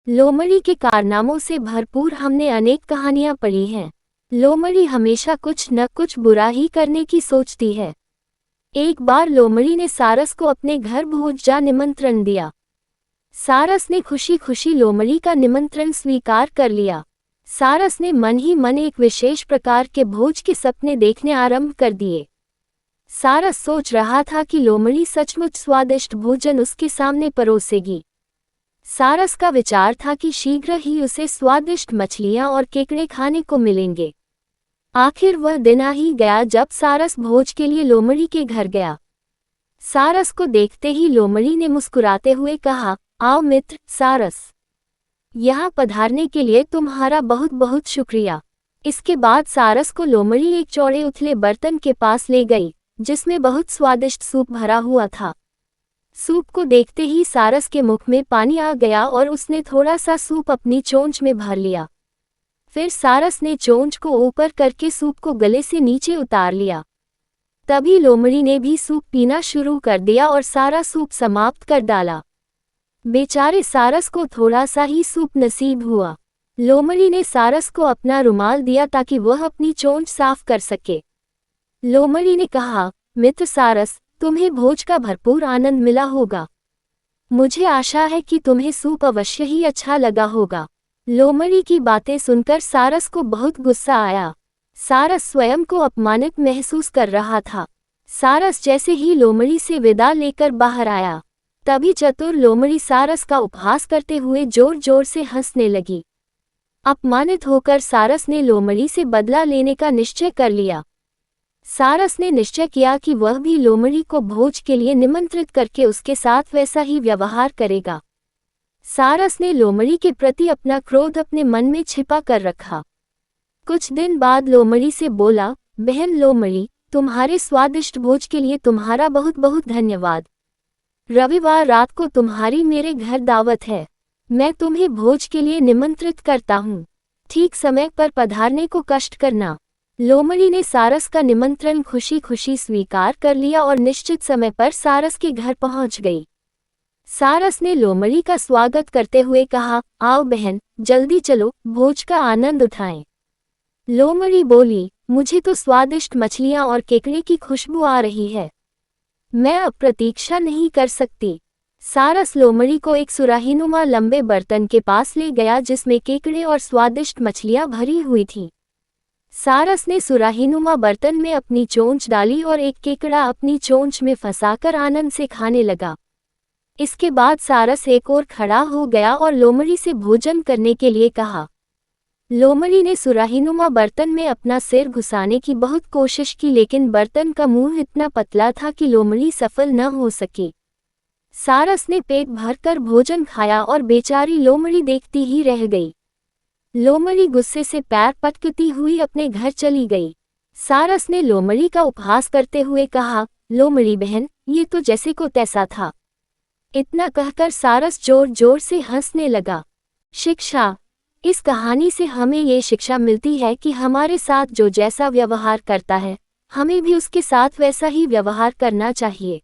लोमड़ी के कारनामों से भरपूर हमने अनेक कहानियां पढ़ी हैं। लोमड़ी हमेशा कुछ न कुछ बुरा ही करने की सोचती है। एक बार लोमड़ी ने सारस को अपने घर भोज जा निमंत्रण दिया। सारस ने खुशी खुशी लोमड़ी का निमंत्रण स्वीकार कर लिया। सारस ने मन ही मन एक विशेष प्रकार के भोज के सपने देखने आरंभ कर दिए। सारस सोच रहा था कि लोमड़ी सचमुच स्वादिष्ट भोजन उसके सामने परोसेगी। सारस का विचार था कि शीघ्र ही उसे स्वादिष्ट मछलियां और केकड़े खाने को मिलेंगे। आखिर वह दिन आ ही गया जब सारस भोज के लिए लोमड़ी के घर गया। सारस को देखते ही लोमड़ी ने मुस्कुराते हुए कहा, आओ मित्र सारस, यहाँ पधारने के लिए तुम्हारा बहुत बहुत शुक्रिया। इसके बाद सारस को लोमड़ी एक चौड़े उथले बर्तन के पास ले गई, जिसमें बहुत स्वादिष्ट सूप भरा हुआ था। सूप को देखते ही सारस के मुख में पानी आ गया और उसने थोड़ा सा सूप अपनी चोंच में भर लिया। फिर सारस ने चोंच को ऊपर करके सूप को गले से नीचे उतार लिया। तभी लोमड़ी ने भी सूप पीना शुरू कर दिया और सारा सूप समाप्त कर डाला। बेचारे सारस को थोड़ा सा ही सूप नसीब हुआ। लोमड़ी ने सारस को अपना रुमाल दिया ताकि वह अपनी चोंच साफ कर सके। लोमड़ी ने कहा, मित्र सारस, तुम्हें भोज का भरपूर आनंद मिला होगा। मुझे आशा है कि तुम्हें सूप अवश्य ही अच्छा लगा होगा। लोमड़ी की बातें सुनकर सारस को बहुत गुस्सा आया। सारस स्वयं को अपमानित महसूस कर रहा था। सारस जैसे ही लोमड़ी से विदा लेकर बाहर आया, तभी चतुर लोमड़ी सारस का उपहास करते हुए जोर जोर से हंसने लगी। अपमानित होकर सारस ने लोमड़ी से बदला लेने का निश्चय कर लिया। सारस ने निश्चय किया कि वह भी लोमड़ी को भोज के लिए निमंत्रित करके उसके साथ वैसा ही व्यवहार करेगा। सारस ने लोमड़ी के प्रति अपना क्रोध अपने मन में छिपा कर रखा। कुछ दिन बाद लोमड़ी से बोला, बहन लोमड़ी, तुम्हारे स्वादिष्ट भोज के लिए तुम्हारा बहुत बहुत धन्यवाद। रविवार रात को तुम्हारी मेरे घर दावत है। मैं तुम्हें भोज के लिए निमंत्रित करता हूँ। ठीक समय पर पधारने को कष्ट करना। लोमड़ी ने सारस का निमंत्रण खुशी खुशी स्वीकार कर लिया और निश्चित समय पर सारस के घर पहुंच गई। सारस ने लोमड़ी का स्वागत करते हुए कहा, आओ बहन, जल्दी चलो, भोज का आनंद उठाएं। लोमड़ी बोली, मुझे तो स्वादिष्ट मछलियां और केकड़े की खुशबू आ रही है। मैं अब प्रतीक्षा नहीं कर सकती। सारस लोमड़ी को एक सुराहीनुमा लंबे बर्तन के पास ले गया जिसमें केकड़े और स्वादिष्ट मछलियां भरी हुई थीं। सारस ने सुराहीनुमा बर्तन में अपनी चोंच डाली और एक केकड़ा अपनी चोंच में फंसाकर आनंद से खाने लगा। इसके बाद सारस एक ओर खड़ा हो गया और लोमड़ी से भोजन करने के लिए कहा। लोमड़ी ने सुराहीनुमा बर्तन में अपना सिर घुसाने की बहुत कोशिश की, लेकिन बर्तन का मुंह इतना पतला था कि लोमड़ी सफल न हो सकी। सारस ने पेट भरकर भोजन खाया और बेचारी लोमड़ी देखती ही रह गई। लोमड़ी गुस्से से पैर पटकती हुई अपने घर चली गई। सारस ने लोमड़ी का उपहास करते हुए कहा, लोमड़ी बहन, ये तो जैसे को तैसा था। इतना कहकर सारस जोर जोर से हंसने लगा। शिक्षा। इस कहानी से हमें ये शिक्षा मिलती है कि हमारे साथ जो जैसा व्यवहार करता है, हमें भी उसके साथ वैसा ही व्यवहार करना चाहिए।